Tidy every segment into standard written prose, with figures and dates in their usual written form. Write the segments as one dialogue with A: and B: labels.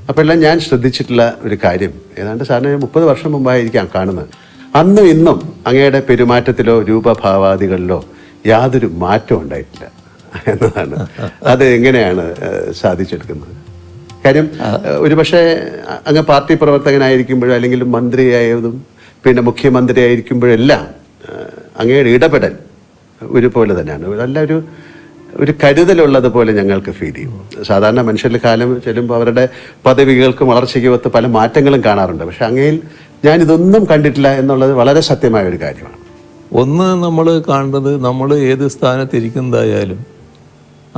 A: അപ്പോഴെല്ലാം ഞാൻ ശ്രദ്ധിച്ചിട്ടുള്ള ഒരു കാര്യം, ഏതാണ്ട് സാറിന് 30 വർഷം മുമ്പായിരിക്കാം കാണുന്നത്, അന്നും ഇന്നും അങ്ങയുടെ പെരുമാറ്റത്തിലോ രൂപഭാവാദികളിലോ യാതൊരു മാറ്റവും ഉണ്ടായിട്ടില്ല എന്നതാണ്. അത് എങ്ങനെയാണ് സാധിച്ചെടുക്കുന്നത്? കാര്യം ഒരുപക്ഷെ അങ്ങ് പാർട്ടി പ്രവർത്തകനായിരിക്കുമ്പോഴും അല്ലെങ്കിൽ മന്ത്രിയായതും പിന്നെ മുഖ്യമന്ത്രി ആയിരിക്കുമ്പോഴെല്ലാം അങ്ങയുടെ ഇടപെടൽ ഒരുപോലെ തന്നെയാണ്. നല്ല ഒരു കരുതലുള്ളതുപോലെ ഞങ്ങൾക്ക് ഫീൽ ചെയ്യും. സാധാരണ മനുഷ്യരുടെ കാലം ചെല്ലുമ്പോൾ അവരുടെ പദവികൾക്കും വളർച്ചയ്ക്കും ഒത്ത് പല മാറ്റങ്ങളും കാണാറുണ്ട്. പക്ഷെ അങ്ങയിൽ ഞാനിതൊന്നും കണ്ടിട്ടില്ല എന്നുള്ളത് വളരെ സത്യമായ ഒരു കാര്യമാണ്.
B: ഒന്ന് നമ്മൾ കാണേണ്ടത്, നമ്മൾ ഏത് സ്ഥാനത്തിരിക്കുന്നതായാലും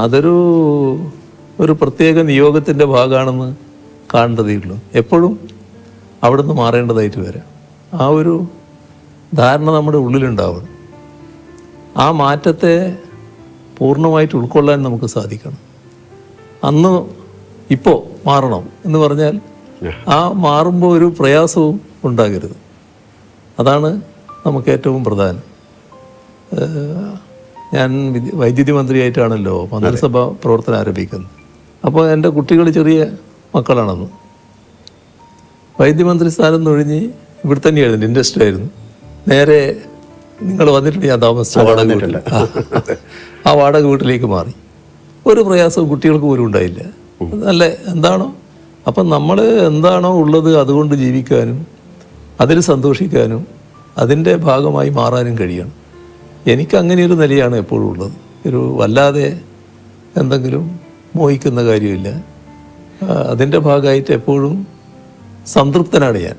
B: അതൊരു പ്രത്യേക നിയോഗത്തിൻ്റെ ഭാഗമാണെന്ന് കാണേണ്ടതേ ഉള്ളൂ. എപ്പോഴും അവിടെ നിന്ന് മാറേണ്ടതായിട്ട് വരാം. ആ ഒരു ധാരണ നമ്മുടെ ഉള്ളിലുണ്ടാവണം. ആ മാറ്റത്തെ പൂർണ്ണമായിട്ട് ഉൾക്കൊള്ളാൻ നമുക്ക് സാധിക്കണം. അന്ന് ഇപ്പോൾ മാറണം എന്ന് പറഞ്ഞാൽ ആ മാറുമ്പോൾ ഒരു പ്രയാസവും ഉണ്ടാകരുത്. അതാണ് നമുക്ക് ഏറ്റവും പ്രധാനം. ഞാൻ വൈദ്യുതി മന്ത്രിയായിട്ടാണല്ലോ മന്ത്രിസഭ പ്രവർത്തനം ആരംഭിക്കുന്നത്. അപ്പോൾ എൻ്റെ കുട്ടികൾ ചെറിയ മക്കളാണെന്ന്. വൈദ്യമന്ത്രി സ്ഥാനം ഒഴിഞ്ഞ് ഇവിടെ തന്നെയായിരുന്നു, ഇൻഡസ്ട്രി ആയിരുന്നു. നേരെ നിങ്ങൾ വന്നിട്ടുണ്ട്, ഞാൻ താമസിച്ച വാടക വീട്ടിൽ, ആ വാടക വീട്ടിലേക്ക് മാറി. ഒരു പ്രയാസവും കുട്ടികൾക്ക് പോലും ഉണ്ടായില്ല. നല്ല എന്താണോ, അപ്പം നമ്മൾ എന്താണോ ഉള്ളത് അതുകൊണ്ട് ജീവിക്കാനും അതിൽ സന്തോഷിക്കാനും അതിൻ്റെ ഭാഗമായി മാറാനും കഴിയണം. എനിക്ക് അങ്ങനെയൊരു നിലയാണ് എപ്പോഴും ഉള്ളത്. ഒരു വല്ലാതെ എന്തെങ്കിലും മോഹിക്കുന്ന കാര്യമില്ല. അതിൻ്റെ ഭാഗമായിട്ട് എപ്പോഴും സംതൃപ്തനാണ് ഞാൻ.